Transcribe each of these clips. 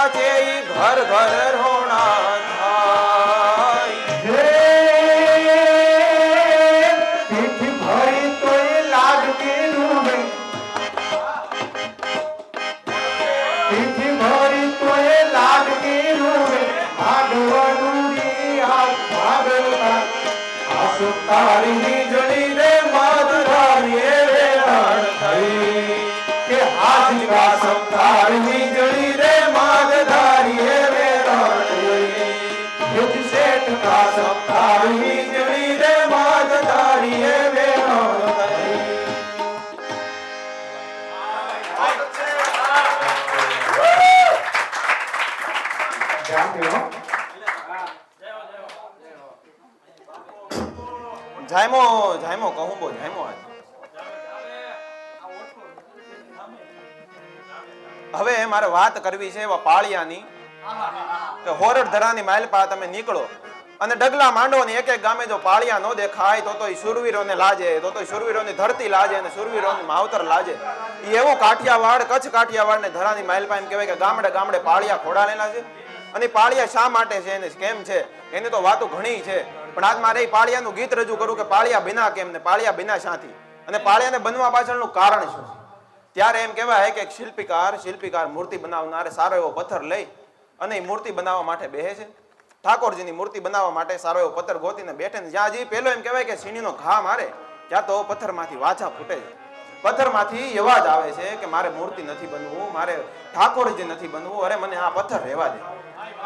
નાચે ઘર ઘર રોણા થાય. પીઠ ભરી તોય લાડકી રૂવે, પીઠ ભરી તોય લાડકી રૂવે, ભાગવડુરી આ ભાગવતા આસુ તારી વીજળી રે મધધારી રે રણ થઈ કે હાજ કા તાર વીજળી રે મધધારી રે રણ થઈ. યુદ્ધ શેઠ કા તાર વીજળી રે મધધારી રે રણ થઈ. જાયમો જાયમો કહું બો જાયમો આજ. હવે મારે વાત કરવી છે એવા પાળિયાની કે હોરડ ધરાની માલપા તમે નીકળો અને ડગલા માંડો ને એક એક ગામે જો પાળિયા નો દેખાય તો ઈ શુરવીરોને લાજે, તો શુરવીરોની ધરતી લાજે અને શુરવીરોની માવતર લાજે. ઈ એવું કાઠિયાવાડ કચ્છ કાઠિયાવાડ ને ધરાની માલપા એમ કહેવાય કે ગામડે ગામડે પાળિયા ખોડાયેલા છે. અને પાળિયા શા માટે છે એને કેમ છે એની તો વાતો ઘણી છે, પણ આજ મારે એ પાળિયાનું ગીત રજૂ કરું કે પાળિયા બિના કેમ ને પાળિયા બિના શાથી અને પાળિયાને બનવા પાછળનું કારણ શું છે. ત્યારે એમ કહેવાય કે એક શિલ્પીકાર મૂર્તિ બનાવનાર સારો એવો પથ્થર લઈ અને એ મૂર્તિ બનાવવા માટે બેસે છે. ઠાકોરજીની મૂર્તિ બનાવવા માટે સારો એવો પથ્થર ગોતીને બેઠે ને જ્યાં જે પેલો એમ કહેવાય કે સીણીનો ઘા મારે ત્યાં તો પથ્થરમાંથી વાછા ફૂટે છે. પથ્થરમાંથી અવાજ આવે છે કે મારે મૂર્તિ નથી બનવું, મારે ઠાકોરજી નથી બનવું, અરે મને આ પથ્થર રહેવા દે.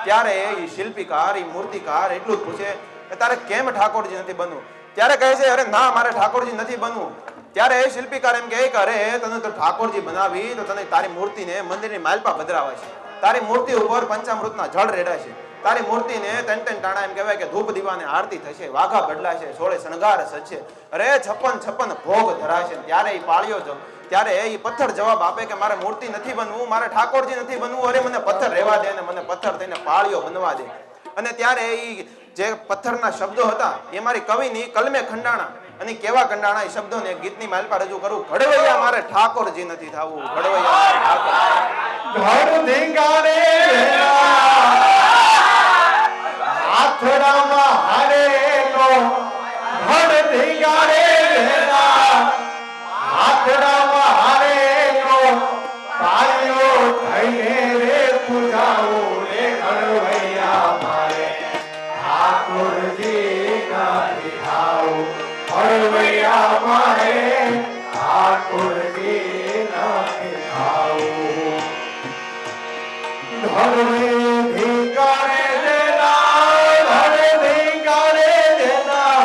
ત્યારે એ શિલ્પીકાર એ મૂર્તિકાર એટલું જ પૂછે કે તારે કેમ ઠાકોરજી નથી બનવું. ત્યારે કહે છે અરે ના મારે ઠાકોરજી નથી બનવું. ત્યારે એ શિલ્પીકાર એમ કહે કે અરે તને તો ઠાકોરજી બનાવી તો તને તારી મૂર્તિને મંદિરની માલપા પધરાવાય છે, તારી મૂર્તિ ઉપર પંચામૃતના જળ રેડાશે, તારી મૂર્તિને ત્રણ ટાણા એમ કહેવાય કે ધૂપ દીવાને આરતી થશે, વાઘા બદલાશે, સોળે શણગાર સજશે, અરે 56 ભોગ ધરાશે. ત્યારે એ પાળ્યો છો ત્યારે એ પથ્થર જવાબ આપે કે મારે મૂર્તિ નથી બનવું, મારે ઠાકોરજી નથી બનવું, અરે મને પથ્થર રહેવા દે અને મને પથ્થર થઈને પાળ્યો બનવા દે. અને ત્યારે એ જે પથ્થરના શબ્દો હતા એ મારી કવિની કલમે ખંડાણા અને કેવા કંડાણા એ શબ્દોને ગીતની માલપા રજૂ કરું. ઘડવૈયા મારે ઠાકોરજી નથી થવું, ઘડવૈયા ઘર ધીંગારે આથડામાં હારે નો, ઘર ધીંગારે આથડામાં હારે નો, પાળીઓ થઈને રે પૂજાઓ રે ઘડવૈયા મારે ઠાકોરજી નથી થાવું, ઘડવૈયા મારે ઠાકોરજી નથી થાવું. ધરે ધીંગારે દેના, ધરે ધીંગારે દેના,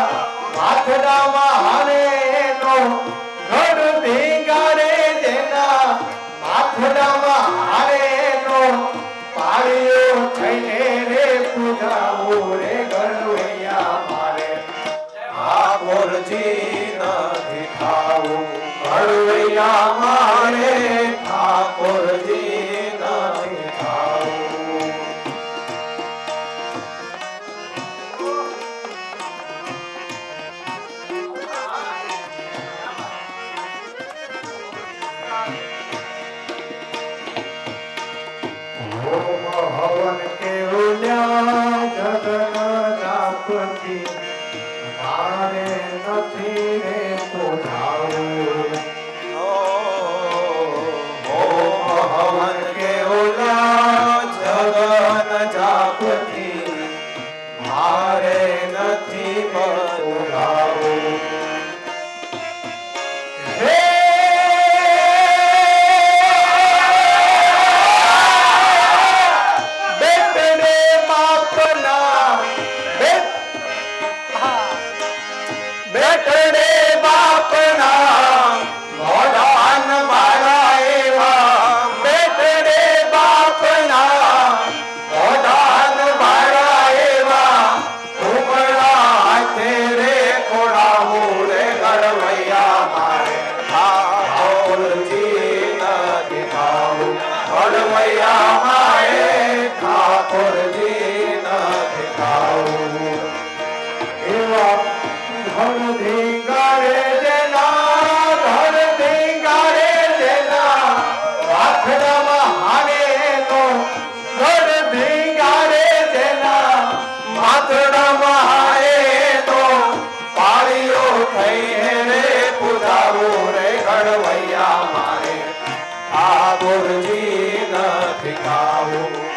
માથડામાં હારે નો, ઘર ધીંગારે દેના, માથડામાં હારે નો, પાળીઓ થઈને રે પૂજાઓ રે ઘડવૈયા મારે ઠાકોરજી નથી થાવું, ઘડવૈયા મારે ઠાકોરજી નથી થાવું. હવન કેવલ્યા જગન જાપતિ, મારે નથી રે પોધાવું. હવન કેવલા જગન જાપતિ, મારે નથી પધરાવું. હે બેટડે બાપના, બેટડે બાપના મોઢાન મારા એવા, બેટડે બાપના મોઢાન મારા એવા, ઉમળા હાથે રે ખોડાવું રે ઘડવૈયા મારે ઠાકોરજી નથી થાવું, ઘડવૈયા મારે ઠાકોરજી નથી થાવું. એવા ધન ધીંગારે દેના, ધન ધીંગારે દેના, વાથડામાં હારે નો,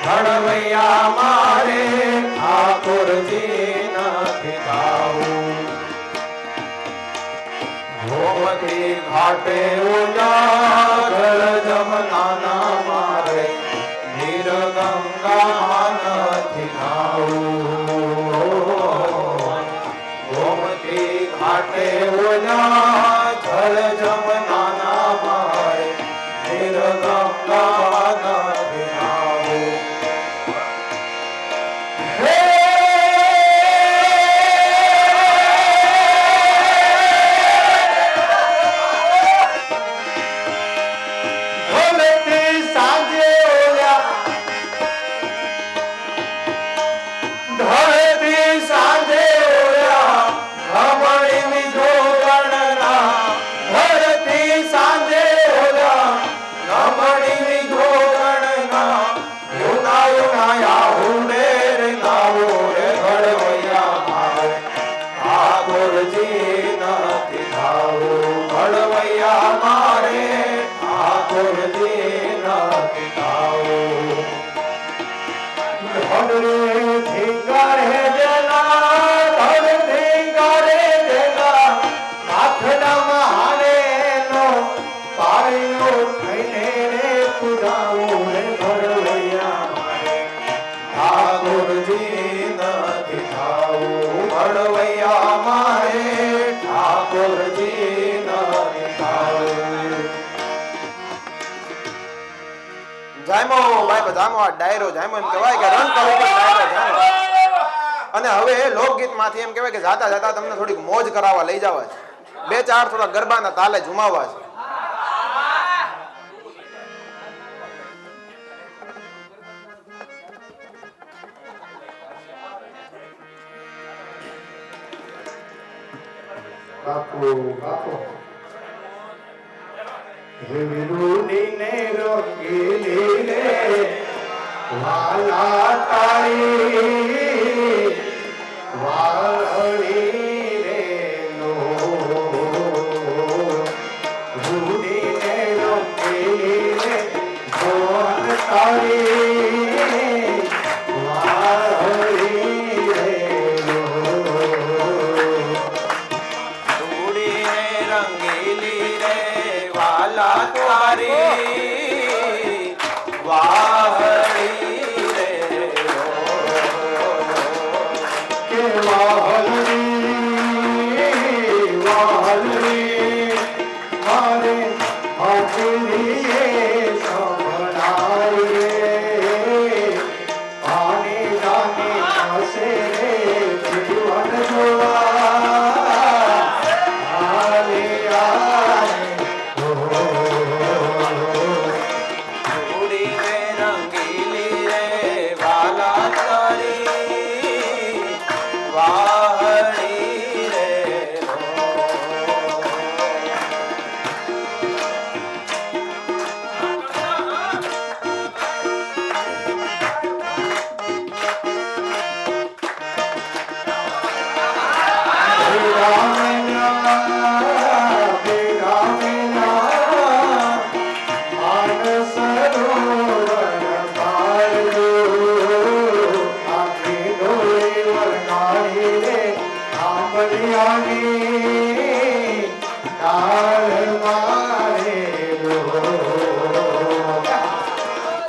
ઘડવૈયા મારે ઠાકોરજી નથી ગાવું. ગોમતી ઘાટે ઉજાગર જમનાના મારે નીર ગંગા નથી નાવું. ગોમતી ઘાટે ઉજાગર જમનાના મારે નીર ગંગા નથી નાવું. જાયમો ભાઈ જામો આ ડાયરો જાયમો એમ કહેવાય કે રન કરો પણ ડાયરો જાયમો. અને હવે લોકગીત માંથી એમ કહેવાય કે જાતા જાતા તમને થોડીક મોજ કરાવવા લઈ જવા છે. બે ચાર થોડા ગરબાના તાલે ઝુમાવવા છે. બાપુ બાપુ વિરુની ને રંગીલી રે વાલા તારી વાળી રે નો વિરુની ને રંગીલી રે જોન તારી વાળી રે નો રંગીલી રે વાલા તારી વાહળી રે કે વાહળી વાહળી મારે આપીએ સંભળાય રે આને જાને પાસે રે જીવન જોવા આલે આલે થોડી રે રંગીલી રે વાલા તારી વાહળી રે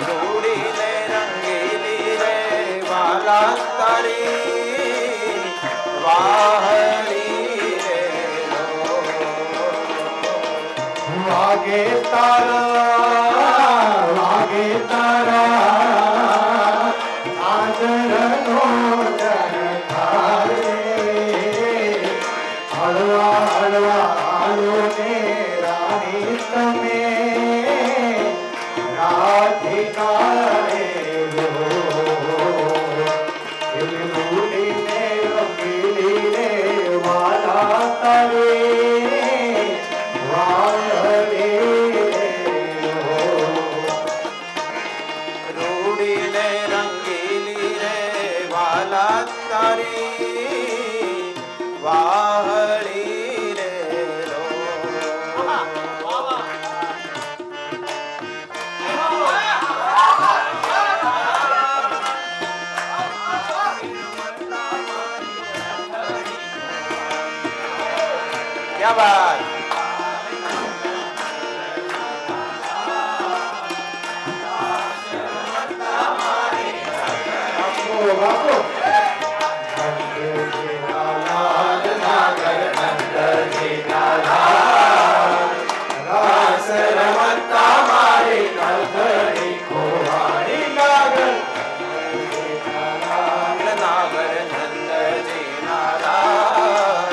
થોડી રે રંગીલી રે વાલા તારી વાહળી રે વાગે તારા આદરનો જનકાર રે હળવા હળવા આલો ને રાણી તમે રાધિકા રે લો એવી ને રંગીલી રે વાલા તારે વાહળી ક્યાં વાત. બોલો બાપુ. નંદજીના લાલ નાગર નંદજીના લાલ, રાસ રમતા મારી નથડી ખોવાણી નાગર. નાગર નંદજીના લાલ,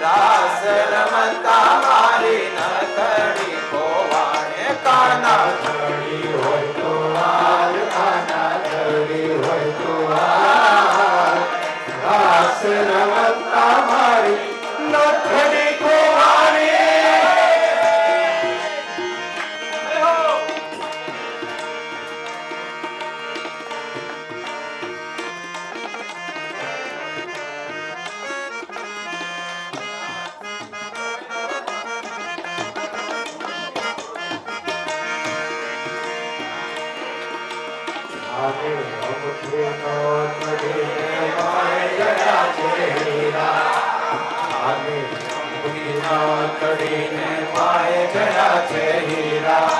રાસ રમતા મારી નથડી ખોવાણે. કાના નથડી હોય તો લાલ, કાના નથડી હોય તો લાલ, રાસ રમતા મારી નથડી ખોવાણી. આને રમખેનો નદીને માય જરા છે હીરા, આને રમખેનો નદીને માય જરા છે હીરા.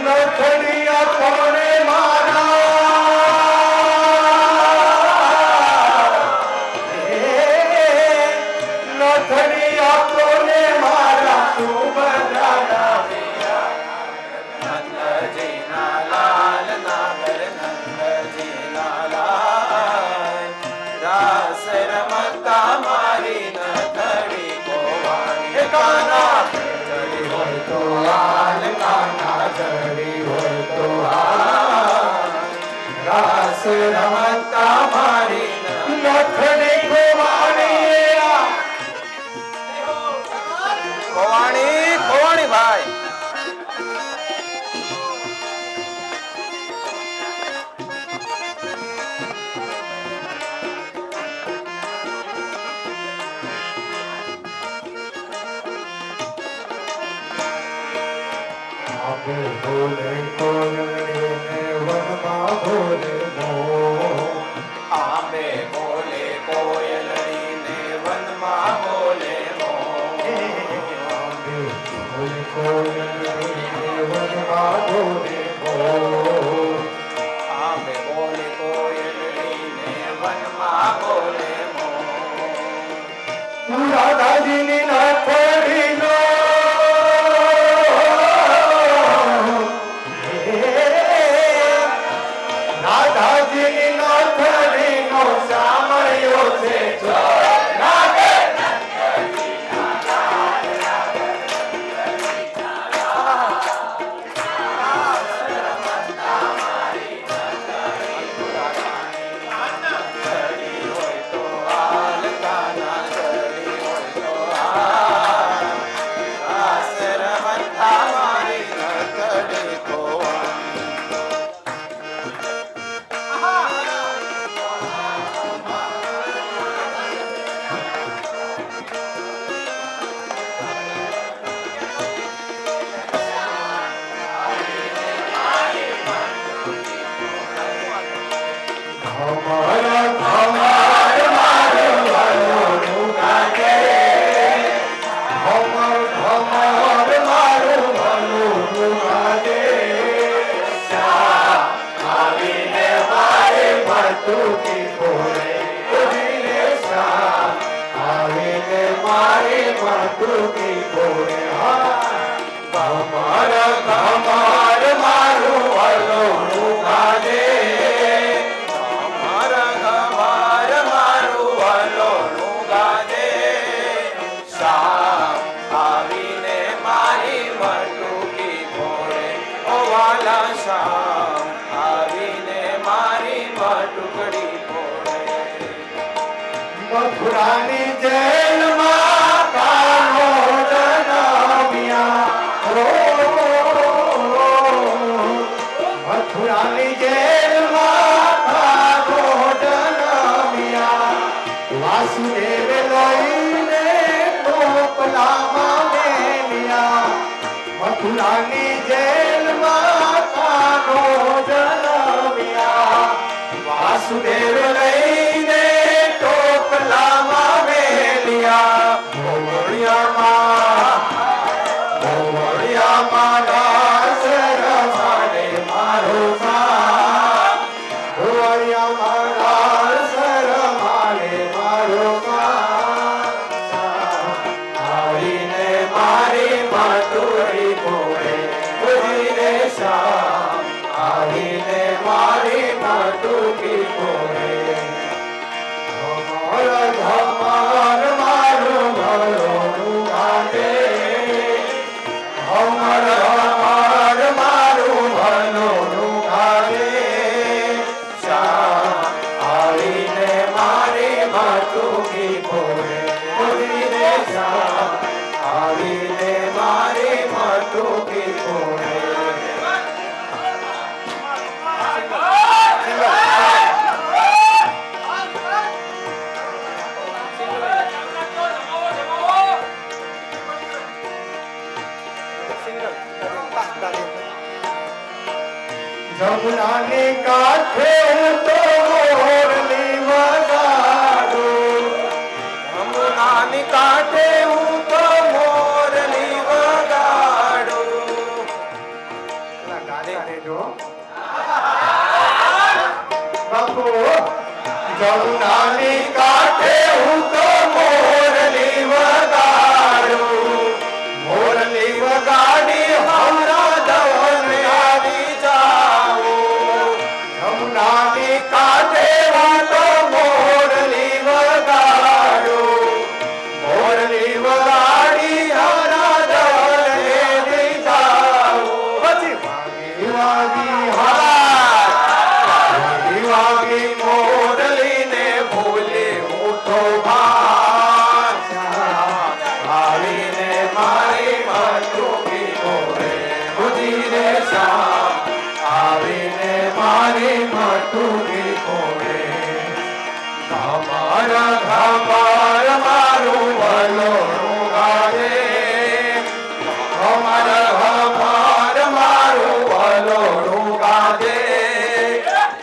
નથડિયા કોણે મારા, નથડિયા કોણે મારા, સુભદ્રાના નંદજીના લાલ, નાગર નંદજીના લાલ, રાસ રમતા મારી નથડી ખોવાણી. કાના ચડી હોય તો હાલ, કાના ચડી હોય તો હાલ, રાસ રમતા મારી નથડી ખોવાણી. ખોવાણી ખોવાણી ભાઈ. આપે બોલે કોયલને વનમાં બોલે મોર, આંબે બોલે કોયલડીને વનમાં બોલે મોર. આપે બોલે કોયલને વનમાં બોલે મોર. આંબે બોલે કોયલડીને વનમાં બોલે મોર. રાધાજીની નથડીનો રાધાજીની નથડીનો સામયો છે ચડી હોય તો હાલ, કાના ચડી હોય તો હાલ, રાસ રમતા મારી નથડી ખોવાણી. અમારા અમાર મારું વાલોનું ગાજે, અમાર અમાર મારું વાલોનું ગાજે. શ્યામ આવીને મારે મટુકી ફોડે, ઉડીને શ્યામ આવીને મારે મટુકી ફોડે. અમારા અમાર મારું વાલોનું ગાજે, મારા ગવાર મારું વલોણું ગાજે. શામ આવીને મારી મટુકી ફોડે. ઓ વાલા શામ આવીને મારી મટુકડી ફોડે. મથુરાની જેલમાં કાનો જન્મ્યા, મથુરાની જેલમાં કાનો જન્મ્યા. વાસુદેવ લઈને ટોપલામાં મેલ્યા, મથુરાની જેલમાં કાનો જન્મ્યા. વાસુદેવ લઈને ટોપલામાં મેલ્યા, ભોળિયા શ્યામ આવીને મારી માટુકી ફોડે ધમાર ધમાર મારું ભલોનું ગાજે ધમાર ધમાર મારું ભલોનું ગાજે શ્યામ આવીને મારી માટુકી ફોડે રે શ્યામ આવીને મારી માટુકી ફોડે જમુનાની કાંઠે હું તો મોરલી વગાડું જમુનાની કાંઠે હું તો મોરલી વગાડું. બાપુ જમુનાની કાંઠે હું તો મોરલી વગાડું મોરલી વગાડી હમણાં ધવલને આવી જાઉં જમુનાની કાંઠે હું તો મોરલી વગાડું મોરલી વગાડી હમણાં ધવલને આવી જાઉં પછી વાગી વાગી વાગી મોરલીને ભૂલે ઉઠો આવીને મારી માટુકી ફોડે બુદ્ધિ રે શ્યામ આવીને મારી માટુકી ફોડે ધમાર ધમાર મારું ભલોનું ગાજે ધમાર ધમાર મારું ભલોનું ગાજે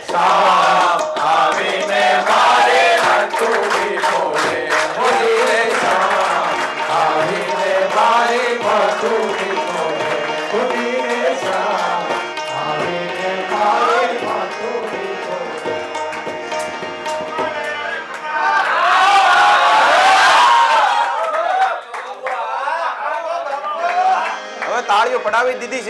શ્યામ આવીને મારે માટુકી ફોડે બુદ્ધિ રે શ્યામ આવીને મારી માટુકી ફોડે બુદ્ધિ રે શ્યામ આવીને મારી માટુકી ફોડે હવે તાળીઓ પડાવી દીધી છે.